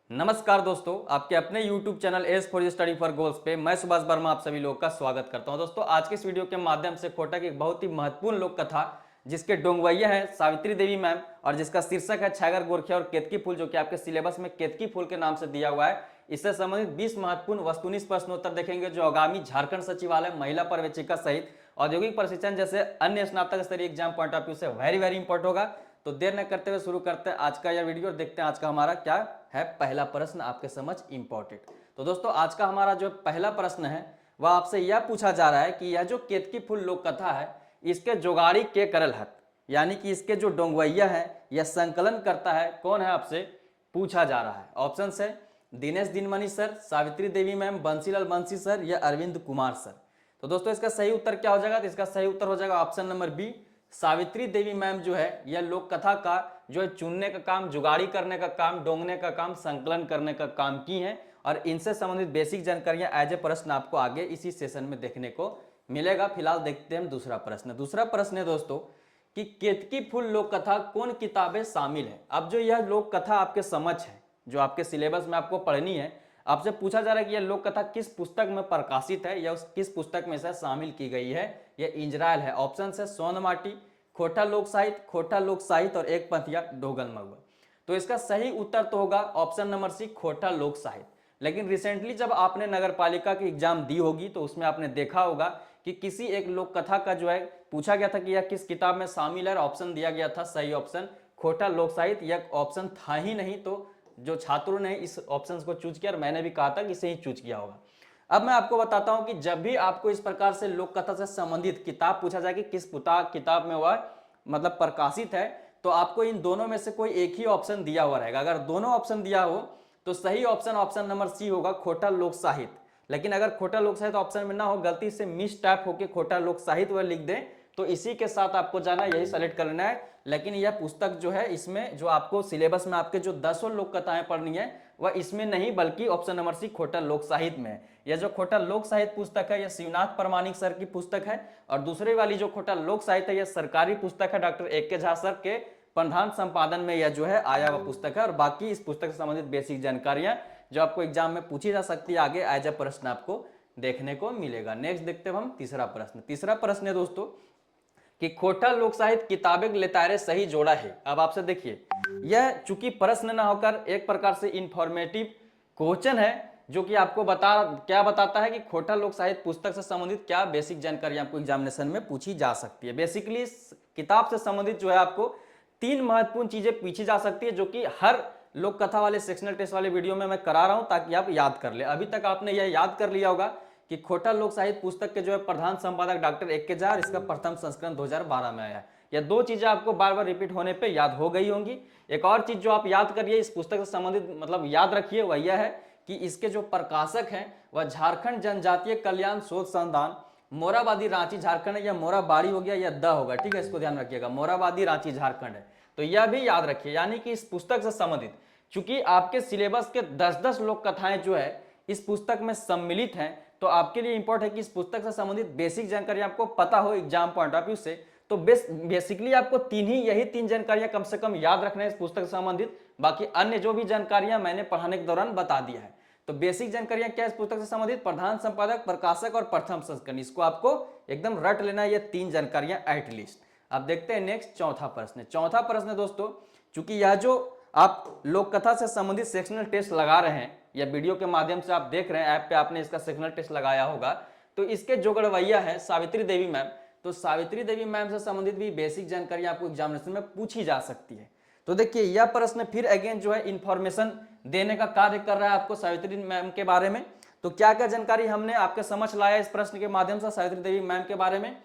नमस्कार दोस्तों, आपके अपने YouTube channel S for study for goals पे मैं सुभाष वर्मा आप सभी लोगों का स्वागत करता हूं। दोस्तों, आज के इस वीडियो के माध्यम से कोटा की एक बहुत ही महत्वपूर्ण लोक कथा जिसके डोंगवैया है सावित्री देवी मैम और जिसका शीर्षक है छागर गोरखिया और केतकी फूल, जो कि आपके सिलेबस में केतकी फूल के नाम से दिया हुआ है। इससे संबंधित 20 महत्वपूर्ण वस्तुनिष्ठ प्रश्नोत्तर देखेंगे जो आगामी झारखंड सचिवालय महिला पर्यवेक्षिका सहित औद्योगिक प्रशिक्षण जैसे अन्य स्नातक स्तरीय एग्जाम पॉइंट ऑफ व्यू से वेरी इंपॉर्टेंट होगा। तो देर न करते हुए शुरू करते हैं आज का यह वीडियो और देखते हैं आज का हमारा क्या है पहला प्रश्न आपके समझ इंपॉर्टेंट। तो दोस्तों, आज का हमारा जो पहला प्रश्न है वह आपसे यह पूछा जा रहा है कि यह जो केतकी फूल लोक कथा है इसके जोगाड़ी के करल हत, यानी कि इसके जो डोंगवैया है यह संकलन करता है कौन है, आपसे पूछा जा रहा है। ऑप्शन है दिनेश दिनमणि सर, सावित्री देवी मैम, बंसीलाल बंसी सर या अरविंद कुमार सर। तो दोस्तों, इसका सही उत्तर क्या हो जाएगा? तो इसका सही उत्तर हो जाएगा option number B, Savitri Devi ma'am जो है यह लोक कथा का जो है चुनने का काम, जुगाड़ी करने का काम, डोंगने का काम, संकलन करने का काम की है और इनसे संबंधित बेसिक जानकारियां एज ए प्रश्न आपको आगे इसी सेशन में देखने को मिलेगा। फिलहाल देखते हैं हम दूसरा प्रश्न। दूसरा प्रश्न है दोस्तों कि केतकी फूल लोक कथा कौन किताबें शामिल है। अब जो यह लोक कथा आपके समझ है, जो आपके सिलेबस में आपको पढ़नी है, आपसे पूछा जा रहा है कि यह लोक कथा किस पुस्तक में प्रकाशित है या किस पुस्तक में से शामिल की गई है। यह इंजरायल है। ऑप्शन है सोन माटी, खोटा लोक साहित्य और एक पंथिया डोगल मगुआ। तो इसका सही उत्तर तो होगा ऑप्शन नंबर सी, खोटा लोक साहित्य। लेकिन रिसेंटली जब आपने नगर पालिका की एग्जाम दी होगी तो उसमें आपने देखा होगा कि किसी एक लोक कथा का जो है पूछा गया था कि यह किस किताब में शामिल है, ऑप्शन दिया गया था सही ऑप्शन खोटा लोक साहित्य। यह ऑप्शन था ही नहीं, तो जो छात्रों ने इस ऑप्शन को चूज किया और मैंने भी कहा था कि इसे ही चूज किया होगा। अब मैं आपको बताता हूं कि जब भी आपको इस प्रकार से लोक कथा से संबंधित किताब पूछा जाए कि किस किताब में वह मतलब प्रकाशित है, तो आपको इन दोनों में से कोई एक ही ऑप्शन दिया हुआ रहेगा। अगर दोनों ऑप्शन दिया हो तो सही ऑप्शन नंबर सी होगा, खोटा लोक साहित्य। लेकिन अगर खोटा लोक साहित्य ऑप्शन में ना हो, गलती से मिस टाइप होकर खोटा लोक साहित्य वह लिख दें, तो इसी के साथ आपको जाना, यही सेलेक्ट कर लेना है। लेकिन यह पुस्तक जो है इसमें जो आपको सिलेबस में आपके जो 10 लोक कथाएं पढ़नी है वह इसमें नहीं बल्कि ऑप्शन नंबर सी खोटा लोक साहित्य में है। यह जो खोटा लोक साहित्य पुस्तक है यह शिवनाथ प्रमाणिक सर की पुस्तक है और दूसरी वाली जो खोटा लोक साहित्य है यह सरकारी पुस्तक है, डॉक्टर ए के झा सर के प्रधान संपादन में यह जो है आया हुआ पुस्तक है। और बाकी इस पुस्तक से संबंधित बेसिक जानकारियां जो आपको एग्जाम में पूछी जा सकती है आगे एज ए प्रश्न आपको देखने को मिलेगा। नेक्स्ट देखते हैं हम तीसरा प्रश्न। तीसरा प्रश्न है दोस्तों कि खोटा लोक साहित्य किताबें लेतारे सही जोड़ा है। अब आपसे देखिए, यह चूंकि प्रश्न ना होकर एक प्रकार से इंफॉर्मेटिव क्वेश्चन है जो कि आपको क्या बताता है कि खोटा लोक साहित्य पुस्तक से संबंधित क्या बेसिक जानकारी आपको एग्जामिनेशन में पूछी जा सकती है। बेसिकली किताब से संबंधित जो है आपको 3 महत्वपूर्ण चीजें पूछी जा सकती है, जो कि हर लोक कथा वाले सेक्शनल टेस्ट वाले वीडियो में मैं करा रहा हूं ताकि आप याद कर ले। अभी तक आपने यह याद कर लिया होगा कि खोटा लोक साहित्य पुस्तक के जो है प्रधान संपादक डॉक्टर ए के झा, इसका प्रथम संस्करण 2012 में आया है। यह 2 चीजें आपको बार बार रिपीट होने पे याद हो गई होंगी। एक और चीज जो आप याद करिए इस पुस्तक से संबंधित, मतलब याद रखिए, वह यह है कि इसके जो प्रकाशक हैं वह झारखंड जनजातीय कल्याण शोध संस्थान मोराबादी रांची झारखंड है। या मोराबाड़ी हो गया या द होगा, ठीक है, इसको ध्यान रखिएगा, मोराबादी रांची झारखंड है। तो यह भी याद रखिए, यानी कि इस पुस्तक से संबंधित चूंकि आपके सिलेबस के 10-10 लोक कथाएं जो है इस पुस्तक में सम्मिलित हैं, तो आपके लिए इंपॉर्टेंट है कि इस पुस्तक से संबंधित बेसिक जानकारी आपको पता हो एग्जाम पॉइंट ऑफ व्यू से। तो बेसिकली आपको यही तीन जानकारियां कम से कम याद रखना है इस पुस्तक से संबंधित। बाकी अन्य जो भी जानकारियां मैंने पढ़ाने के दौरान बता दिया है। तो बेसिक जानकारियां क्या है इस पुस्तक से संबंधित? प्रधान संपादक, प्रकाशक और प्रथम संस्करण, इसको आपको एकदम रट लेना है, ये 3 जानकारियां एटलीस्ट। अब देखते हैं नेक्स्ट चौथा प्रश्न। चौथा प्रश्न दोस्तों, चूंकि यह जो आप लोक कथा से संबंधित सेक्शनल टेस्ट लगा रहे हैं या वीडियो के माध्यम से आप देख रहे हैं, ऐप पे आपने इसका सेक्शनल टेस्ट लगाया होगा, तो इसके जो गढ़वैया है सावित्री देवी मैम, तो सावित्री देवी मैम से संबंधित भी बेसिक जानकारी आपको एग्जामिनेशन में पूछी जा सकती है। तो देखिए, यह प्रश्न फिर अगेन जो है इंफॉर्मेशन देने का कार्य कर रहा है आपको सावित्री मैम के बारे में। तो क्या क्या जानकारी हमने आपके समझ लाया इस प्रश्न के माध्यम से सावित्री देवी मैम के बारे में?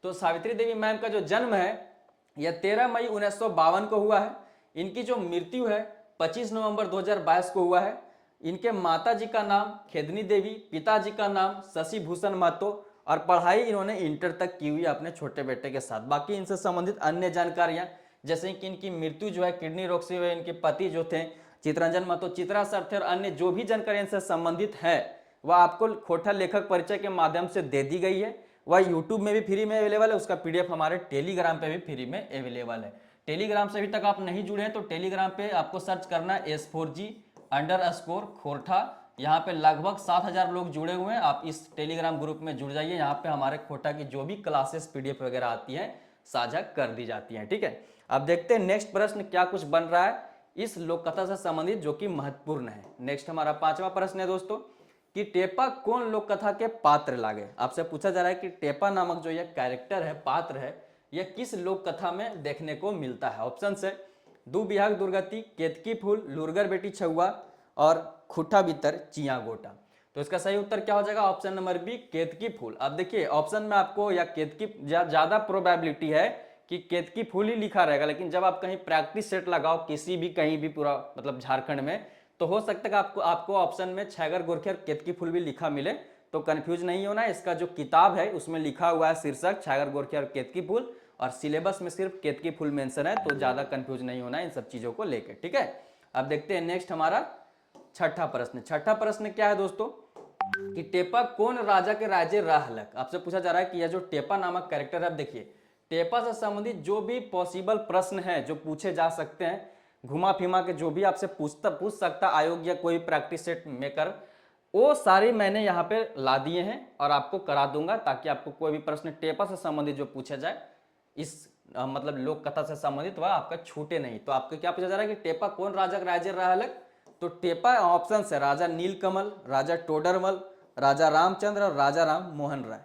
तो सावित्री देवी मैम का जो जन्म है यह 13 मई 1952 को हुआ है। इनकी जो मृत्यु है 25 नवंबर 2022 को हुआ है। इनके माता जी का नाम खेदनी देवी, पिताजी का नाम शशि भूषण महतो और पढ़ाई इन्होंने इंटर तक की हुई अपने छोटे बेटे के साथ। बाकी इनसे संबंधित अन्य जानकारियां जैसे कि इनकी मृत्यु जो है किडनी रोग से हुई, इनके पति जो थे चित्रंजन महतो, चित्रा सर थे, और अन्य जो भी जानकारी इनसे संबंधित है वह आपको खोटा लेखक परिचय के माध्यम से दे दी गई है। वह यूट्यूब में भी फ्री में अवेलेबल है, उसका PDF हमारे टेलीग्राम पे भी फ्री में अवेलेबल है। टेलीग्राम से अभी तक आप नहीं जुड़े हैं तो टेलीग्राम पे आपको सर्च करना है S4G अंडरस्कोर खोरठा। यहाँ पे लगभग 7,000 लोग जुड़े हुए हैं। आप इस टेलीग्राम ग्रुप में जुड़ जाइए। यहाँ पे हमारे खोटा की जो भी क्लासेस पीडीएफ वगैरह आती है साझा कर दी जाती हैं। ठीक है, अब देखते हैं नेक्स्ट प्रश्न क्या कुछ बन रहा है इस लोक कथा से संबंधित जो कि महत्वपूर्ण है। नेक्स्ट हमारा 5वां प्रश्न है दोस्तों कि टेपा कौन लोक कथा के पात्र लागे। आपसे पूछा जा रहा है कि टेपा नामक जो यह कैरेक्टर है, पात्र है, यह किस लोक कथा में देखने को मिलता है। ऑप्शन है दू बिहाग दुर्गति, केतकी फूल, लुरगर बेटी छुआ और खुट्टा भीतर चिया गोटा। तो इसका सही उत्तर क्या हो जाएगा? ऑप्शन नंबर बी, केतकी फूल। अब देखिए ऑप्शन में आपको या केतकी ज्यादा प्रोबेबिलिटी है कि केतकी फूल ही लिखा रहेगा, लेकिन जब आप कहीं प्रैक्टिस सेट लगाओ किसी भी कहीं भी पूरा मतलब झारखंड में, तो हो सकता है कि आपको ऑप्शन में छैगर गोरखे और केतकी फूल भी लिखा मिले। तो कंफ्यूज नहीं होना, इसका जो किताब है उसमें लिखा हुआ है शीर्षक छैगर गोरखे और केतकी फूल, और सिलेबस में सिर्फ केतकी फूल मेंशन है, तो ज्यादा कंफ्यूज नहीं होना इन सब चीजों को लेकर। ठीक है, अब देखते हैं नेक्स्ट हमारा छठा प्रश्न। छठा प्रश्न क्या है दोस्तों कि टेपा कौन राजा के राज्य रहलक। आपसे पूछा जा रहा है कि यह जो टेपा नामक कैरेक्टर है, अब देखिए टेपा से संबंधित जो भी पॉसिबल प्रश्न है जो पूछे जा सकते हैं, घुमा फिमा के जो भी आपसे पूछ सकता आयोग या कोई प्रैक्टिस सेट मेकर, वो सारे मैंने यहाँ पे ला दिए हैं और आपको करा दूंगा, ताकि आपको कोई भी प्रश्न टेपा से संबंधित जो पूछा जाए इस मतलब लोक कथा से संबंधित वह आपका छूटे नहीं। तो आपको क्या पूछा जा रहा है कि टेपा कौन राजा राज्य रहलक। तो टेपा ऑप्शन है राजा नीलकमल, राजा टोडरमल, राजा रामचंद्र और राजा राम मोहन राय।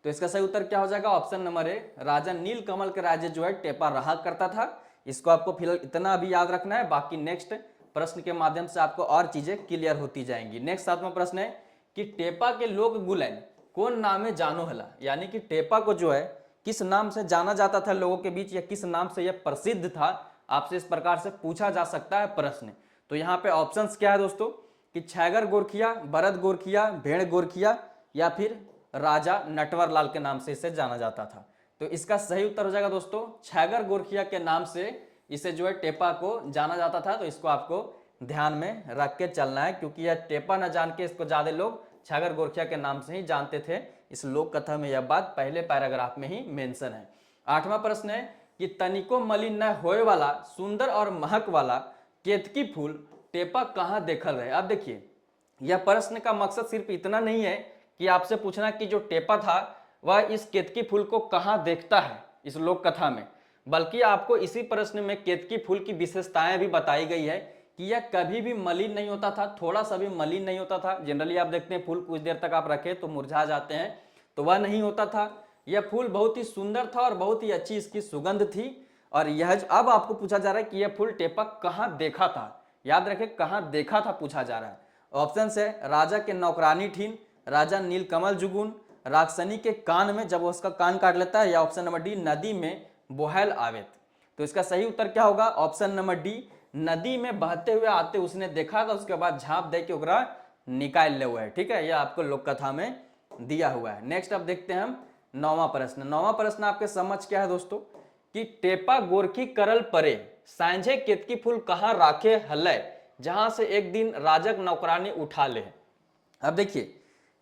तो इसका सही उत्तर क्या हो जाएगा? ऑप्शन नंबर ए, राजा नीलकमल के राज्य जो है टेपा रहा करता था। इसको आपको फिलहाल इतना अभी याद रखना है, बाकी नेक्स्ट प्रश्न के माध्यम से आपको और चीजें क्लियर होती जाएंगी। नेक्स्ट 7वां प्रश्न है कि टेपा के लोक गुलन कौन नामे जानो हला, यानी कि टेपा को जो है किस नाम से जाना जाता था लोगों के बीच, या किस नाम से यह प्रसिद्ध था। आपसे इस प्रकार से पूछा जा सकता है प्रश्न। तो यहाँ पे ऑप्शंस क्या है दोस्तों कि छैगर गोरखिया, भरत गोरखिया, भेड़ गोरखिया, या फिर राजा नटवर लाल के नाम से इसे जाना जाता था। तो इसका सही उत्तर हो जाएगा दोस्तों छैगर गोरखिया के नाम से इसे जो है टेपा को जाना जाता था। तो इसको आपको ध्यान में रख के चलना है, क्योंकि यह टेपा न जान के इसको ज्यादा लोग छैगर गोरखिया के नाम से ही जानते थे। इस लोक कथा में यह बात पहले पैराग्राफ में ही मेंशन है। 8वां प्रश्न है कि तनिको मलिन न होए वाला सुंदर और महक वाला केतकी फूल टेपा कहाँ देखल रहे। अब देखिए यह प्रश्न का मकसद सिर्फ इतना नहीं है कि आपसे पूछना कि जो टेपा था वह इस केतकी फूल को कहाँ देखता है इस लोक कथा में, बल्कि आपको इसी प्रश्न में केतकी फूल की विशेषताएं भी बताई गई है कि यह कभी भी मलिन नहीं होता था, थोड़ा सा भी मलिन नहीं होता था। जनरली आप देखते हैं फूल कुछ देर तक आप रखें तो मुरझा जाते हैं, तो वह नहीं होता था। यह फूल बहुत ही सुंदर था और बहुत ही अच्छी इसकी सुगंध थी। और यह अब आपको पूछा जा रहा है कि यह फूल टेपा कहाँ देखा था, याद रखें कहाँ देखा था पूछा जा रहा है। ऑप्शन है राजा के नौकरानी ठीन, राजा नीलकमल जुगुन, राक्षसनी के कान में जब वो उसका कान काट लेता है, या ऑप्शन नंबर डी नदी में बोहल आवेत। तो इसका सही उत्तर क्या होगा? ऑप्शन नंबर डी, नदी में बहते हुए आते उसने देखा था, उसके बाद झांप दे के ओकरा निकाल ले हुआ है। ठीक है, यह आपको लोक कथा में दिया हुआ है। नेक्स्ट अब देखते हैं हम 9वां प्रश्न। 9वां प्रश्न आपके समझ क्या है दोस्तों कि टेपा गोरखी करल परे सांझे केतकी फूल कहाँ राखे हले, जहां से एक दिन राजक नौकरानी उठा ले। अब देखिए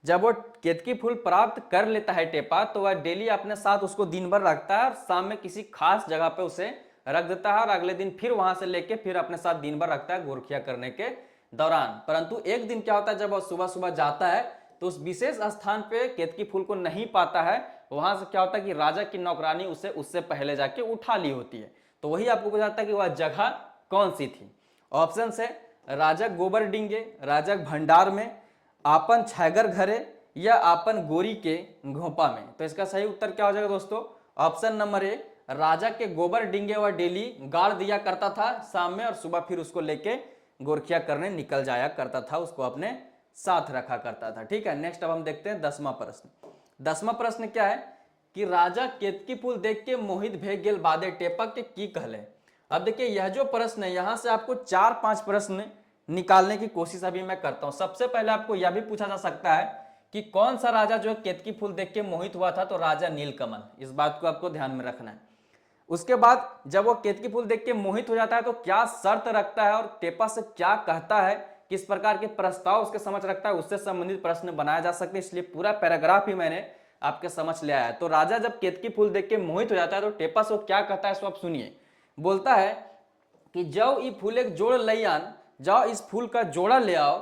जब वो केतकी फूल प्राप्त कर लेता है टेपा, तो वह डेली अपने साथ उसको दिन भर रखता है और शाम में किसी खास जगह पे उसे रख देता है, और अगले दिन फिर वहां से लेके फिर अपने साथ दिन भर रखता है गोरखिया करने के दौरान। परंतु एक दिन क्या होता है, जब वह सुबह सुबह जाता है तो उस विशेष स्थान पे केतकी फूल को नहीं पाता है। वहां से क्या होता है कि राजा की नौकरानी उसे उससे पहले जाके उठा ली होती है। तो वही आपको बताता है कि वह जगह कौन सी थी। ऑप्शन है राजा गोबर डिंगे, राजा भंडार में, आपन छैगर घरे, या आपन गोरी के घोपा में। तो इसका सही उत्तर क्या हो जाएगा दोस्तों? ऑप्शन नंबर ए, राजा के गोबर डिंगे वह डेली गाड़ दिया करता था शाम में, और सुबह फिर उसको लेके गोरखिया करने निकल जाया करता था, उसको अपने साथ रखा करता था। ठीक है, नेक्स्ट अब हम देखते हैं 10वां प्रश्न। 10वां प्रश्न क्या है कि राजा केतकी फूल देख के मोहित भे गेल बादे टेपा के की कहले। अब देखिए यह जो प्रश्न है, यहां से आपको 4-5 प्रश्न निकालने की कोशिश अभी मैं करता हूं। सबसे पहले आपको यह भी पूछा जा सकता है कि कौन सा राजा जो है केतकी फूल देख के मोहित हुआ था, तो राजा नीलकमल। इस बात को आपको ध्यान में रखना है। उसके बाद जब वो केतकी फूल देख के मोहित हो जाता है तो क्या शर्त रखता है और टेपा से क्या कहता है, किस प्रकार के प्रस्ताव उसके समझ रखता है, उससे संबंधित प्रश्न बनाए जा सकते हैं। इसलिए पूरा पैराग्राफ ही मैंने आपके समझ ले आया। तो राजा जब केतकी फूल देख के मोहित हो जाता है तो टेपा से क्या कहता है, सो आप सुनिए। बोलता है कि जब ई फूले जोड़ लैयान जाओ इस फूल का जोड़ा ले आओ,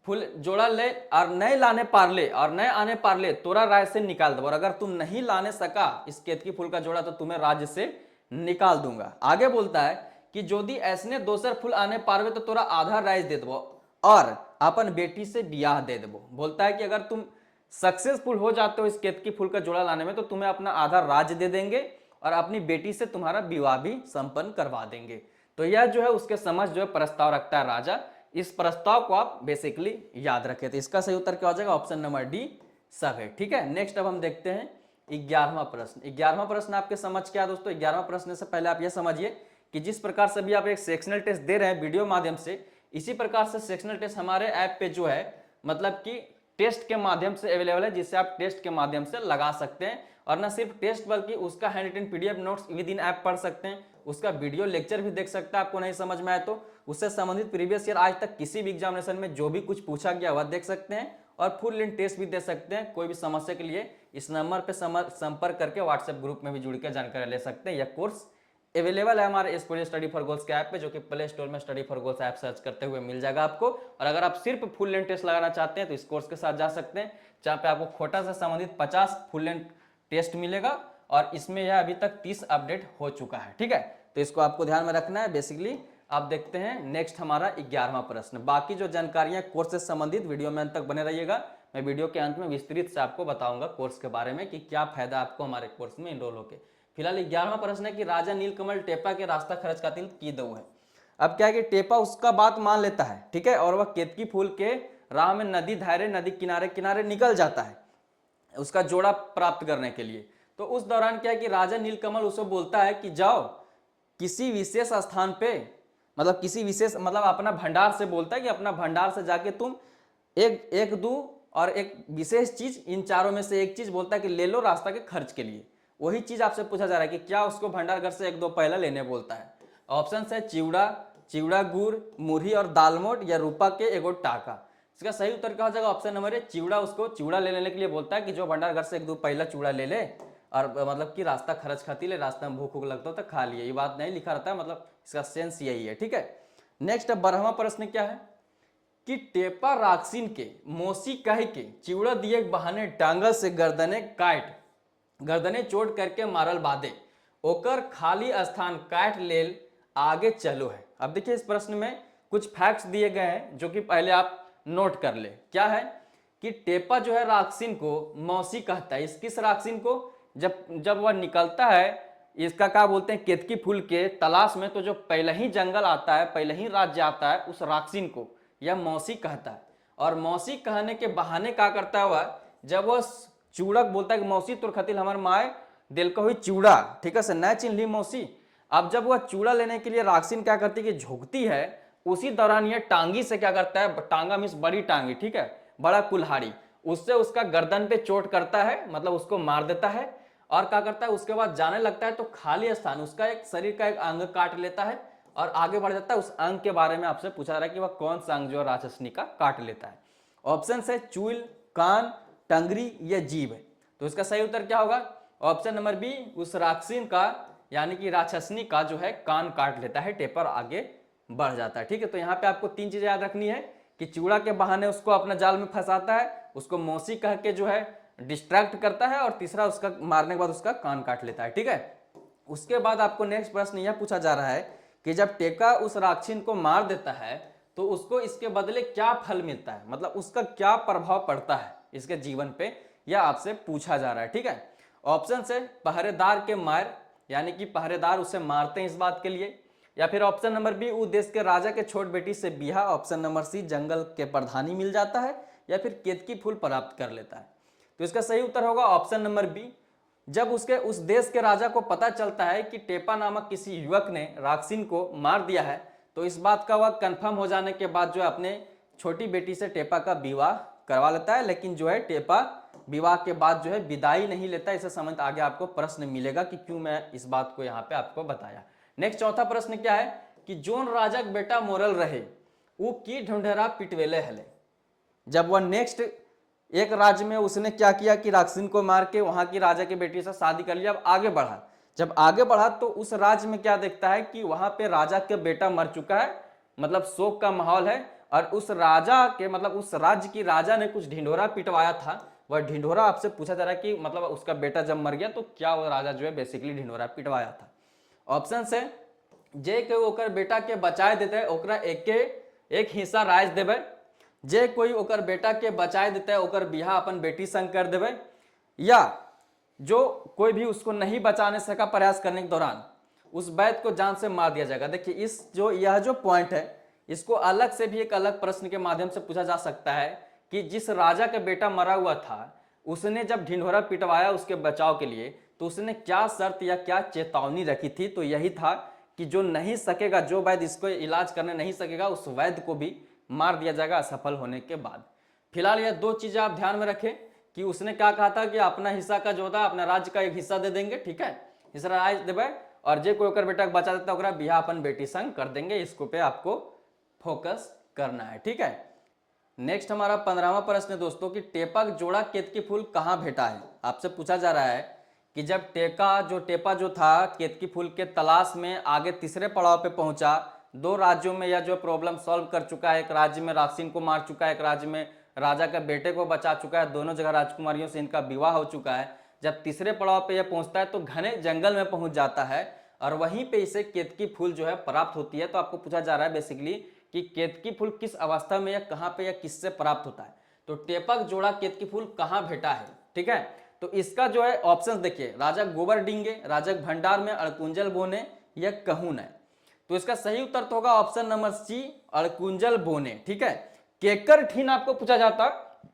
फूल जोड़ा ले और नए लाने पारले और नए आने पारले तोरा राज्य से निकाल दो, और अगर तुम नहीं लाने सका इस केतकी फूल का जोड़ा तो तुम्हें राज्य से निकाल दूंगा। आगे बोलता है कि यदि ऐसने दोसर फूल आने पारवे तो तोरा आधा राज्य दे देबो और अपन बेटी से ब्याह दे देबो। बोलता है कि अगर तुम सक्सेसफुल हो जाते हो इस केतकी फूल का जोड़ा लाने में तो तुम्हें अपना आधा राज्य दे देंगे और अपनी बेटी से तुम्हारा विवाह भी संपन्न करवा देंगे। तो यह जो है उसके समझ जो है प्रस्ताव रखता है राजा। इस प्रस्ताव को आप बेसिकली याद रखें। तो इसका सही उत्तर क्या हो जाएगा? ऑप्शन नंबर डी सब है। ठीक है, नेक्स्ट अब हम देखते हैं 11वां प्रश्न। 11वां प्रश्न आपके समझ क्या है दोस्तों? 11वां प्रश्न से पहले आप यह समझिए कि जिस प्रकार से भी आप एक सेक्शनल टेस्ट दे रहे हैं वीडियो माध्यम से, इसी प्रकार से सेक्शनल टेस्ट हमारे ऐप पे जो है मतलब कि टेस्ट के माध्यम से अवेलेबल है, जिससे आप टेस्ट के माध्यम से लगा सकते हैं। और न सिर्फ टेस्ट बल्कि उसका hand written PDF notes within app पढ़ सकते हैं, उसका वीडियो लेक्चर भी देख सकते हैं। आपको नहीं समझ में आए तो उससे संबंधित प्रीवियस ईयर आज तक किसी भी एग्जामिनेशन में जो भी कुछ पूछा गया वह देख सकते हैं और फुल लेंथ टेस्ट भी दे सकते हैं। कोई भी समस्या के लिए इस नंबर पर संपर्क करके व्हाट्सएप ग्रुप में भी जुड़ के जानकारी ले सकते हैं। यह कोर्स अवेलेबल है हमारे एस स्टडी फॉर गोल्स के ऐप पे, जो कि प्ले स्टोर में study for goals app search करते हुए मिल जाएगा आपको। और अगर आप सिर्फ फुल लेंथ टेस्ट लगाना चाहते हैं तो इस कोर्स के साथ जा सकते हैं, जहाँ पे आपको खोटा से संबंधित 50 फुल लेंथ टेस्ट मिलेगा और इसमें यह अभी तक 30 अपडेट हो चुका है। ठीक है, तो इसको आपको ध्यान में रखना है। बेसिकली आप देखते हैं नेक्स्ट हमारा 11वां प्रश्न। बाकी जो जानकारियां कोर्स से संबंधित वीडियो में अंत तक बने रहिएगा। मैं वीडियो के अंत में विस्तृत से आपको बताऊंगा कोर्स के बारे में कि क्या फायदा आपको हमारे कोर्स में इनरोल होकर। फिलहाल 11वां प्रश्न है कि राजा नीलकमल टेपा के रास्ता खर्च का तिल की दो है। अब क्या है कि टेपा उसका बात मान लेता है, ठीक है, और वह केतकी फूल के राह में नदी धारे नदी किनारे किनारे निकल जाता है उसका जोड़ा प्राप्त करने के लिए। तो उस दौरान क्या है कि राजा नीलकमल उसे बोलता है कि जाओ किसी विशेष स्थान पे, मतलब किसी विशेष मतलब अपना भंडार से बोलता है कि अपना भंडार से जाके तुम एक दो और एक विशेष चीज, इन चारों में से एक चीज बोलता है कि ले लो रास्ता के खर्च के लिए। वही चीज आपसे पूछा जा रहा है कि क्या उसको भंडार घर से एक दो पहला लेने बोलता है। ऑप्शन है चिवड़ा गुड़ मुरही और दालमोट या रूपा के एगो टाका। इसका सही उत्तर क्या हो जाएगा? ऑप्शन नंबर ए चिवड़ा। उसको चिवड़ा ले लेने के लिए बोलता है कि जो भंडार घर से एक दो पहला चिवड़ा ले ले और मतलब कि रास्ता खर्च खाती ले, रास्ता में भूख भूख लगता हो तो खा लिए। ये बात नहीं लिखा रहता है, मतलब इसका सेंस यही है। ठीक है, नेक्स्ट 12वां प्रश्न क्या है कि टेपा राक्सिन के मौसी कह के चिवड़ा दिए बहाने डांगल से गर्दने चोट करके मारल बादे ओकर खाली स्थान काट लेल आगे चलो है। अब देखिए इस प्रश्न में कुछ फैक्ट्स दिए गए हैं जो कि पहले आप नोट कर ले। क्या है कि टेपा जो है राक्सिन को मौसी कहता है। किस राक्सिन को? जब वह निकलता है इसका क्या बोलते हैं केतकी फूल के तलाश में, तो जो पहले ही जंगल आता है, पहले ही राज्य आता है, उस राक्सिन को यह मौसी कहता है। और मौसी कहने के बहाने क्या करता है वह, जब वह चूड़क बोलता है कि मौसी तोर खतिल हमार माए दिल को हुई चूड़ा, ठीक है से न चिन्ह ली मौसी। अब जब वह चूड़ा लेने के लिए राक्सिन क्या करती है कि झुकती है, उसी दौरान यह टांगी से क्या करता है, टांगा मीन्स बड़ी टांगी, ठीक है, बड़ा कुल्हाड़ी, उससे उसका गर्दन पे चोट करता है, मतलब उसको मार देता है। और क्या करता है उसके बाद जाने लगता है तो खाली स्थान उसका एक शरीर का एक अंग काट लेता है और आगे बढ़ जाता है। उस अंग के बारे में आपसे पूछा जा रहा है कि वह कौन सा अंग जो राक्षसनी का काट लेता है। ऑप्शन है चूल, कान, टंगरी या जीभ। तो इसका सही उत्तर क्या होगा? ऑप्शन नंबर बी, उस राक्षसीन का यानी कि राक्षसनी का जो है कान काट लेता है, टेपर आगे बढ़ जाता है। ठीक है, तो यहाँ पे आपको 3 चीजें याद रखनी है कि चूड़ा के बहाने उसको अपना जाल में फंसाता है, उसको मौसी कह के जो है डिस्ट्रैक्ट करता है, और तीसरा उसका मारने के बाद उसका कान काट लेता है। ठीक है, उसके बाद आपको नेक्स्ट प्रश्न यह पूछा जा रहा है कि जब टेका उस राक्षसीन को मार देता है तो उसको इसके बदले क्या फल मिलता है, मतलब उसका क्या प्रभाव पड़ता है इसके जीवन पे, यह आपसे पूछा जा रहा है। ठीक है, ऑप्शन से पहरेदार के मार, यानी कि पहरेदार उसे मारते हैं इस बात के लिए, या फिर ऑप्शन नंबर बी, वो देश के राजा के छोट बेटी से बिहा, ऑप्शन नंबर सी, जंगल के प्रधानी मिल जाता है, या फिर केतकी फूल प्राप्त कर लेता है। तो इसका सही उत्तर होगा ऑप्शन नंबर बी। जब उस देश के राजा को पता चलता है कि टेपा नामक किसी युवक ने राक्षसीन को मार दिया है, तो इस बात का वह कंफर्म हो जाने के बाद जो है अपने छोटी बेटी से टेपा का विवाह करवा लेता है। लेकिन जो है टेपा विवाह के बाद जो है विदाई नहीं लेता। इसे समझ आगे आपको प्रश्न मिलेगा कि क्यों मैं इस बात को यहाँ पे आपको बताया। नेक्स्ट चौथा प्रश्न क्या है कि जोन राजा का बेटा मोरल रहे वो की ढूंढेरा पिटवेले हले। जब वह नेक्स्ट एक राज्य में उसने क्या किया कि राक्षसीन को मार के वहां की राजा की बेटी से शादी कर लिया। अब आगे बढ़ा, जब आगे बढ़ा तो उस राज्य में क्या देखता है कि वहां पे राजा के बेटा मर चुका है, मतलब शोक का माहौल है। और उस राजा के मतलब उस राज्य की राजा ने कुछ ढिंढोरा पिटवाया था, वह ढिंढोरा आपसे पूछा जा रहा है कि मतलब उसका बेटा जब मर गया तो क्या वो राजा जो है बेसिकली ढिंढोरा पिटवाया था। ऑप्शन है जे के ओकर बेटा के बचाए देते ओकरा एक हिस्सा राज देवे, जे कोई ओकर बेटा के बचाए देते ओकर बियाह अपन बेटी संग कर देवे, या जो कोई भी उसको नहीं बचाने सका प्रयास करने के दौरान उस वैद्य को जान से मार दिया जाएगा। देखिए यह जो पॉइंट है इसको अलग से भी एक अलग प्रश्न के माध्यम से पूछा जा सकता है कि जिस राजा का बेटा मरा हुआ था उसने जब ढिंढोरा पिटवाया उसके बचाव के लिए तो उसने क्या शर्त या क्या चेतावनी रखी थी, तो यही था कि जो नहीं सकेगा, जो वैद्य इसको इलाज करने नहीं सकेगा उस वैद्य को भी मार दिया जाएगा असफल होने के बाद। फिलहाल यह दो चीजें आप ध्यान में रखें कि उसने क्या कहा था कि अपना हिस्सा का जो होता है अपना राज्य का एक हिस्सा दे देंगे, ठीक है, हिस्सा राज्य देवे, और जे कोई ओकर बेटा के बचा देता ओकरा बियाह अपन बेटी संग कर देंगे। इसको पे आपको फोकस करना है, ठीक है। नेक्स्ट हमारा 15वां प्रश्न है दोस्तों कि टेपा जोड़ा केतकी फूल कहाँ भेटा है। आपसे पूछा जा रहा है कि जब टेपा जो था केतकी फूल के तलाश में आगे तीसरे पड़ाव पे पहुंचा, दो राज्यों में यह जो प्रॉब्लम सॉल्व कर चुका है, एक राज्य में राक्षिन को मार चुका है, एक राज्य में राजा के बेटे को बचा चुका है, दोनों जगह राजकुमारियों से इनका विवाह हो चुका है। जब तीसरे पड़ाव पे यह पहुंचता है तो घने जंगल में पहुंच जाता है और वहीं पे इसे केतकी फूल जो है प्राप्त होती है। तो आपको पूछा जा रहा है बेसिकली कि केतकी फूल किस अवस्था में या कहां पे या किससे प्राप्त होता है। तो टेपक जोड़ा केतकी फूल कहां भेटा है, ठीक है। तो इसका जो है ऑप्शन देखिए, राजा गोबर डिंगे, राजा भंडार में, अड़कुंजल बोने या कहून है। तो इसका सही उत्तर तो होगा ऑप्शन नंबर सी, अड़कुंजल बोने, ठीक है। केकर ठीन आपको पूछा जाता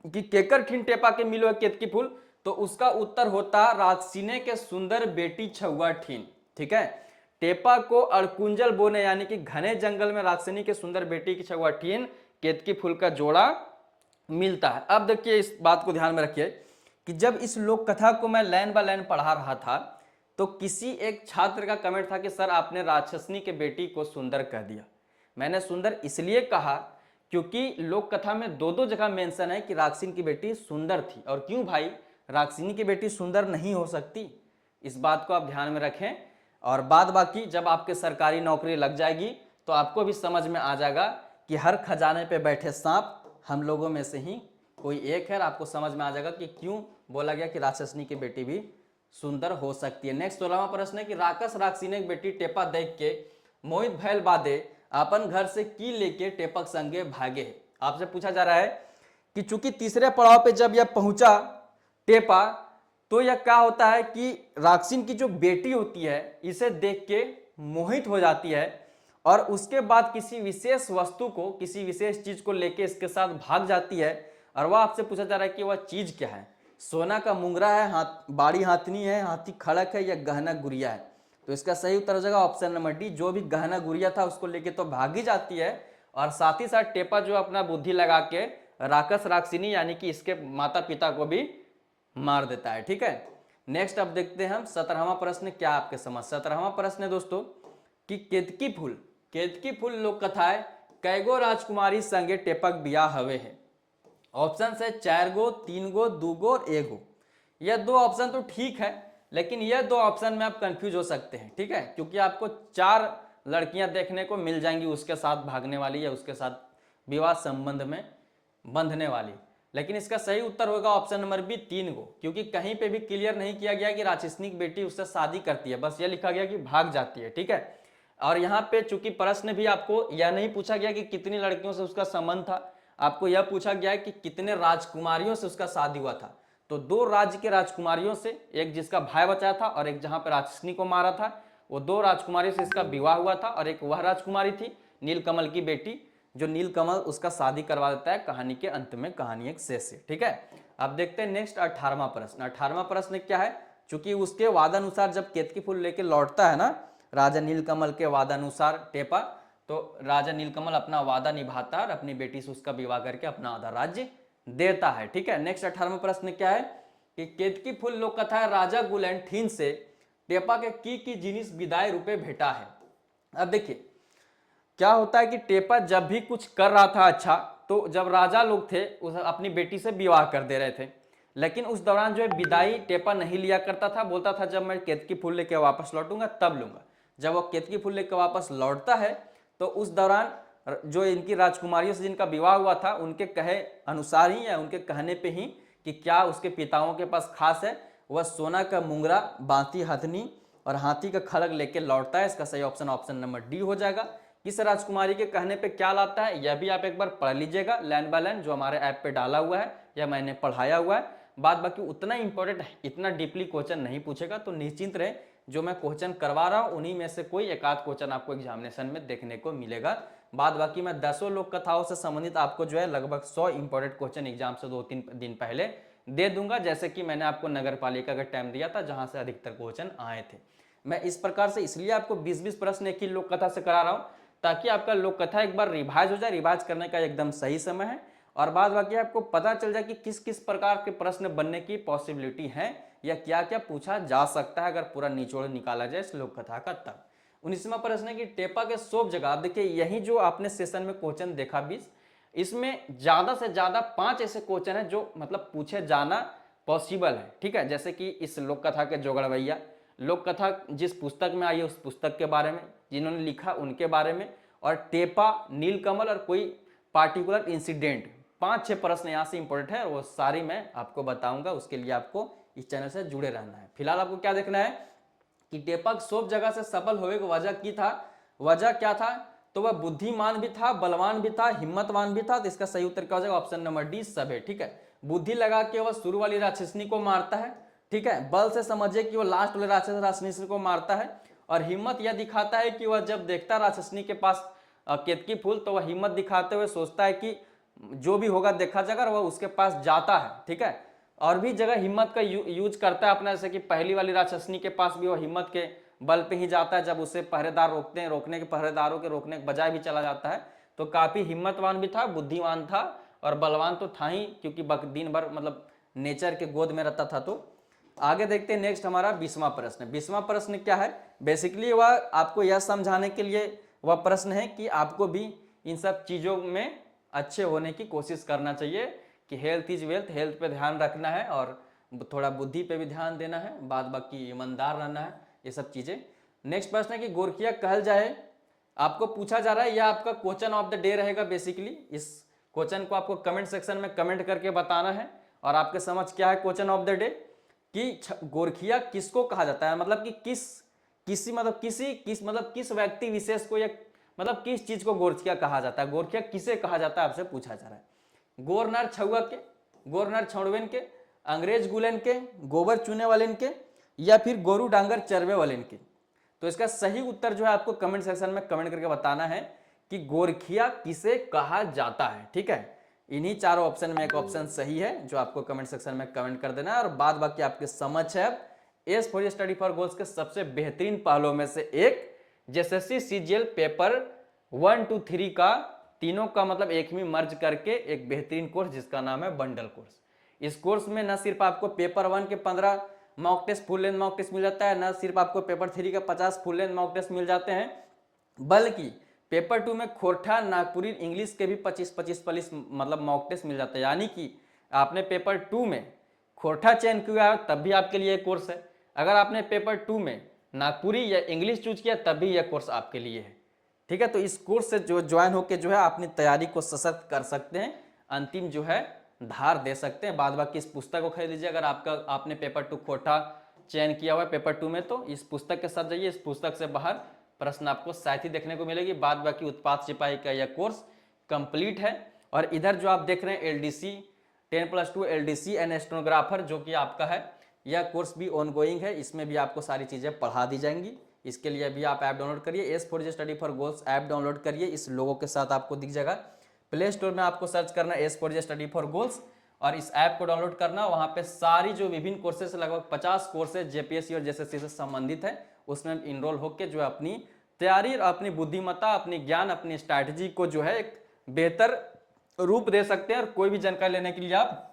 कि केकर ठीन टेपा के मिलो है केतकी फूल, तो उसका उत्तर होता राक्षिने के सुंदर बेटी छुआ ठीन, ठीक है। टेपा को अड़कुंजल बोने यानी कि घने जंगल में राक्षिनी के सुंदर बेटी की छुआ ठीन केतकी फूल का जोड़ा मिलता है। अब देखिए इस बात को ध्यान में रखिए कि जब इस लोक कथा को मैं लाइन बाय लाइन पढ़ा रहा था तो किसी एक छात्र का कमेंट था कि सर आपने राक्षसनी के बेटी को सुंदर कह दिया। मैंने सुंदर इसलिए कहा क्योंकि लोक कथा में दो दो जगह मेंशन है कि राक्षिन की बेटी सुंदर थी। और क्यों भाई, राक्षिनी की बेटी सुंदर नहीं हो सकती, इस बात को आप ध्यान में रखें। और बाद बाकी जब आपके सरकारी नौकरी लग जाएगी तो आपको भी समझ में आ जाएगा कि हर खजाने पे बैठे सांप हम लोगों में से ही कोई एक है। आपको समझ में आ जाएगा कि क्यों बोला गया कि राक्षसनी की बेटी भी सुंदर हो सकती है। नेक्स्ट 16वां प्रश्न है कि राकस राक्षिनी की बेटी टेपा देख के मोहित भैल बादे अपन घर से की लेके टेपक संगे भागे। आपसे पूछा जा रहा है कि चूंकि तीसरे पड़ाव पे जब यह पहुंचा टेपा तो यह क्या होता है कि राक्षिन की जो बेटी होती है इसे देख के मोहित हो जाती है और उसके बाद किसी विशेष वस्तु को, किसी विशेष चीज को लेके इसके साथ भाग जाती है। और वह आपसे पूछा जा रहा है कि वह चीज क्या है। सोना का मुंगरा है, बाड़ी हाथनी है, हाथी खड़क है या गहना गुड़िया है। तो इसका सही उत्तर हो जाएगा ऑप्शन नंबर डी, जो भी गहना गुड़िया था उसको लेके तो भागी जाती है और साथ ही साथ टेपा जो अपना बुद्धि लगा के राकस राक्षिनी यानी कि इसके माता पिता को भी मार देता है, ठीक है। नेक्स्ट अब देखते हैं हम 17वां प्रश्न क्या आपके समझ। 17वां प्रश्न है दोस्तों कि केतकी फूल लोक कथा है कैगो राजकुमारी संगे टेपक बियाह हवे है। ऑप्शन है 4 गो, 3 गो, 2 गो और 1 गो। यह दो ऑप्शन तो ठीक है लेकिन यह दो ऑप्शन में आप कंफ्यूज हो सकते हैं, ठीक है, क्योंकि आपको 4 लड़कियां देखने को मिल जाएंगी उसके साथ भागने वाली या उसके साथ विवाह संबंध में बंधने वाली। लेकिन इसका सही उत्तर होगा ऑप्शन नंबर बी 3 गो, क्योंकि कहीं पे भी क्लियर नहीं किया गया कि राक्षसनी की बेटी उससे शादी करती है, बस यह लिखा गया कि भाग जाती है, ठीक है। और यहाँ पे चूंकि प्रश्न भी आपको यह नहीं पूछा गया कि कितनी लड़कियों से उसका संबंध था, आपको यह पूछा गया है कि कितने राजकुमारियों से उसका शादी हुआ था। तो 2 राज्य के राजकुमारियों से, एक जिसका भाई बचाया था और एक जहां पर राक्षसनी को मारा था, वो 2 राजकुमारी से इसका विवाह हुआ था। और एक वह राजकुमारी थी नीलकमल की बेटी, जो नीलकमल उसका शादी करवा देता है कहानी के अंत में, कहानी एक शेष से, ठीक है। अब देखते हैं नेक्स्ट 18वां प्रश्न। 18वां प्रश्न क्या है, चूंकि उसके वादानुसार जब केतकी फूल लेके लौटता है ना राजा नीलकमल के वादानुसार टेपा, तो राजा नीलकमल अपना वादा निभाता है और अपनी बेटी से उसका विवाह करके अपना आधा राज्य देता है, ठीक है। नेक्स्ट 18वां प्रश्न क्या है कि केतकी फूल लोक कथा है राजा गुलेंठीन से टेपा के की जिनिस विदाई रूपे भेटा है। अब देखिए क्या होता है कि टेपा जब भी कुछ कर रहा था अच्छा, तो जब राजा लोग थे उस अपनी बेटी से विवाह कर दे रहे थे, लेकिन उस दौरान जो है विदाई टेपा नहीं लिया करता था, बोलता था जब मैं केतकी फूल लेके वापस लौटूंगा तब लूंगा। जब वो केतकी फूल लेकर वापस लौटता है तो उस दौरान जो इनकी राजकुमारियों से जिनका विवाह हुआ था उनके कहे अनुसार ही या उनके कहने पे ही कि क्या उसके पिताओं के पास खास है, वह सोना का मुंगरा, बांती हथनी और हाथी का खड़ग लेके लौटता है। इसका सही ऑप्शन ऑप्शन नंबर डी हो जाएगा। किस राजकुमारी के कहने पे क्या लाता है यह भी आप एक बार पढ़ लीजिएगा लाइन बाय लाइन, जो हमारे ऐप पे डाला हुआ है या मैंने पढ़ाया हुआ है। बात बाकी उतना इंपॉर्टेंट है, इतना डीपली क्वेश्चन नहीं पूछेगा, तो निश्चिंत रहे, जो मैं क्वेश्चन करवा रहा हूँ उन्हीं में से कोई एक आध क्वेश्चन आपको एग्जामिनेशन में देखने को मिलेगा। बाद बाकी मैं 10 लोक कथाओं से संबंधित आपको जो है लगभग 100 इंपॉर्टेंट क्वेश्चन एग्जाम से 2-3 दिन पहले दे दूंगा, जैसे कि मैंने आपको नगर पालिका का टाइम दिया था जहां से अधिकतर क्वेश्चन आए थे। मैं इस प्रकार से इसलिए आपको 20-20 प्रश्न एक ही लोक कथा से करा रहा हूं ताकि आपका लोक कथा एक बार रिवाइज हो जाए। रिवाइज करने का एकदम सही समय है और बाद बाकी आपको पता चल जाए कि किस किस प्रकार के प्रश्न बनने की पॉसिबिलिटी है या क्या क्या पूछा जा सकता है अगर पूरा निचोड़ निकाला जाए इस लोक कथा का। तब 19वां प्रश्न है कि टेपा के सोप जगह, आप देखिए यही जो आपने सेशन में क्वेश्चन देखा 20, इसमें ज्यादा से ज्यादा 5 ऐसे क्वेश्चन है जो मतलब पूछे जाना पॉसिबल है। ठीक है, जैसे कि इस लोक कथा के जोगड़वैया, लोक कथा जिस पुस्तक में आई है उस पुस्तक के बारे में, जिन्होंने लिखा उनके बारे में, और टेपा, नीलकमल और कोई पार्टिकुलर इंसिडेंट। 5-6 प्रश्न यहाँ से इंपॉर्टेंट है और वो सारी मैं आपको बताऊंगा, उसके लिए आपको इस चैनल से जुड़े रहना है। फिलहाल आपको क्या देखना है कि टेपा सोप जगह से सफल होने की वजह की था, वजह क्या था, तो वह बुद्धिमान भी था, बलवान भी था, हिम्मतवान भी था। तो इसका सही उत्तर क्या हो जाएगा, ऑप्शन नंबर डी सब है। ठीक है, बुद्धि लगा के वह शुरू वाली राक्षसनी को मारता है। ठीक है, बल से समझिए कि वह लास्ट वाले राक्षसनी को मारता है, और हिम्मत यह दिखाता है कि वह जब देखता राक्षसनी के पास केतकी फूल तो वह हिम्मत दिखाते हुए सोचता है कि जो भी होगा देखा जाएगा, और वह उसके पास जाता है। ठीक है, और भी जगह हिम्मत का यूज करता है अपना, जैसे कि पहली वाली राक्षसनी के पास भी वो हिम्मत के बल पे ही जाता है, जब उसे पहरेदार रोकते हैं, रोकने के पहरेदारों के रोकने के बजाय भी चला जाता है। तो काफी हिम्मतवान भी था, बुद्धिमान था और बलवान तो था ही, क्योंकि दिन भर मतलब नेचर के गोद में रहता था। तो आगे देखते हैं नेक्स्ट हमारा 20वां प्रश्न। 20वां प्रश्न क्या है, बेसिकली वह आपको यह समझाने के लिए वह प्रश्न है कि आपको भी इन सब चीजों में अच्छे होने की कोशिश करना चाहिए कि हेल्थ इज वेल्थ, हेल्थ पे ध्यान रखना है और थोड़ा बुद्धि पे भी ध्यान देना है, बाद बाकी ईमानदार रहना है, ये सब चीजें। नेक्स्ट प्रश्न है कि गोरखिया कहल जाए, आपको पूछा जा रहा है, यह आपका क्वेश्चन ऑफ द डे रहेगा। बेसिकली इस क्वेश्चन को आपको कमेंट सेक्शन में कमेंट करके बताना है और आपके समझ क्या है क्वेश्चन ऑफ द डे कि गोरखिया किसको कहा जाता है, मतलब कि किस व्यक्ति विशेष को या मतलब किस चीज को गोरखिया कहा जाता है, गोरखिया किसे कहा जाता है आपसे पूछा जा रहा है। गोरनर छुआ के, गोरनर छौड़वेन के, अंग्रेज गुलेन के, गोबर चुने वाले के, या फिर गोरू डांगर चरवे वाले के। तो इसका सही उत्तर जो है आपको कमेंट सेक्शन में कमेंट करके बताना है कि गोरखिया किसे कहा जाता है। ठीक है, इन्हीं चारों ऑप्शन में एक ऑप्शन सही है जो आपको कमेंट सेक्शन में कमेंट कर देना है। और बाद बाकी आपके समझ है। S for study for goals के सबसे बेहतरीन पहलुओं में से एक, जेएसएससी सीजीएल पेपर 1, 2, 3 का तीनों का मतलब एक में मर्ज करके एक बेहतरीन कोर्स जिसका नाम है बंडल कोर्स। इस कोर्स में न सिर्फ आपको पेपर 1 के 15 mock test full length mock test मिल जाता है, न सिर्फ आपको पेपर 3 का 50 फुल लेंथ मॉक टेस्ट मिल जाते हैं, बल्कि पेपर 2 में खोरठा, नागपुरी, इंग्लिश के भी 25-25 मतलब मॉक टेस्ट मिल जाता है। यानी कि आपने पेपर 2 में खोरठा चयन किया तब भी आपके लिए कोर्स है, अगर आपने पेपर 2 में नागपुरी या इंग्लिश चूज किया तब भी यह कोर्स आपके लिए है। ठीक है, तो इस कोर्स से जो ज्वाइन होकर जो है अपनी तैयारी को सशक्त कर सकते हैं, अंतिम जो है धार दे सकते हैं। बाद बाकी इस पुस्तक को खरीद लीजिए, अगर आपने पेपर 2 खोटा चयन किया हुआ है पेपर 2 में, तो इस पुस्तक के साथ जाइए, इस पुस्तक से बाहर प्रश्न आपको शायद ही देखने को मिलेगी। बाद बाकी उत्पाद सिपाही का यह कोर्स कंप्लीट है। और इधर जो आप देख रहे हैं एलडीसी 10+2 एलडीसी एंड स्टेनोग्राफर जो कि आपका है, यह कोर्स भी ऑनगोइंग है, इसमें भी आपको सारी चीज़ें पढ़ा दी जाएंगी। इसके लिए भी आप ऐप डाउनलोड करिए, S for study for goals app download करिए, इस लोगों के साथ आपको दिख जाएगा। प्ले स्टोर में आपको सर्च करना S for study for goals और इस ऐप को डाउनलोड करना। वहाँ पे सारी जो विभिन्न कोर्सेज, लगभग 50 कोर्सेज जेपीएससी और जेएसएससी से संबंधित है, उसमें इनरोल होकर जो है अपनी तैयारी, अपनी बुद्धिमत्ता, अपनी ज्ञान, अपनी स्ट्रैटेजी को जो है एक बेहतर रूप दे सकते हैं। और कोई भी जानकारी लेने के लिए आप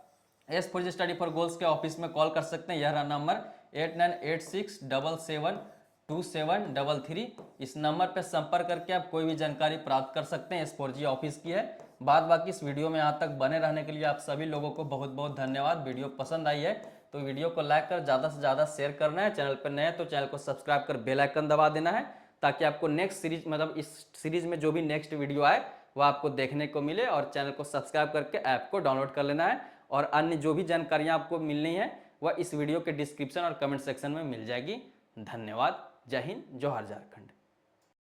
S for study for goals के ऑफिस में कॉल कर सकते हैं। यह रहा नंबर 8986772733। इस नंबर पर संपर्क करके आप कोई भी जानकारी प्राप्त कर सकते हैं। S4G ऑफिस की है। बाद बाकी इस वीडियो में यहाँ तक बने रहने के लिए आप सभी लोगों को बहुत बहुत धन्यवाद। वीडियो पसंद आई है तो वीडियो को लाइक कर ज़्यादा से ज़्यादा शेयर करना है। चैनल पर नए हैं तो चैनल को सब्सक्राइब कर बेल आइकन दबा देना है, ताकि आपको नेक्स्ट सीरीज मतलब इस सीरीज में जो भी नेक्स्ट वीडियो आए वह आपको देखने को मिले, और चैनल को सब्सक्राइब करके ऐप को डाउनलोड कर लेना है। और अन्य जो भी जानकारियाँ आपको मिलनी है वह इस वीडियो के डिस्क्रिप्शन और कमेंट सेक्शन में मिल जाएगी। धन्यवाद। जय हिंद, जोहार झारखंड।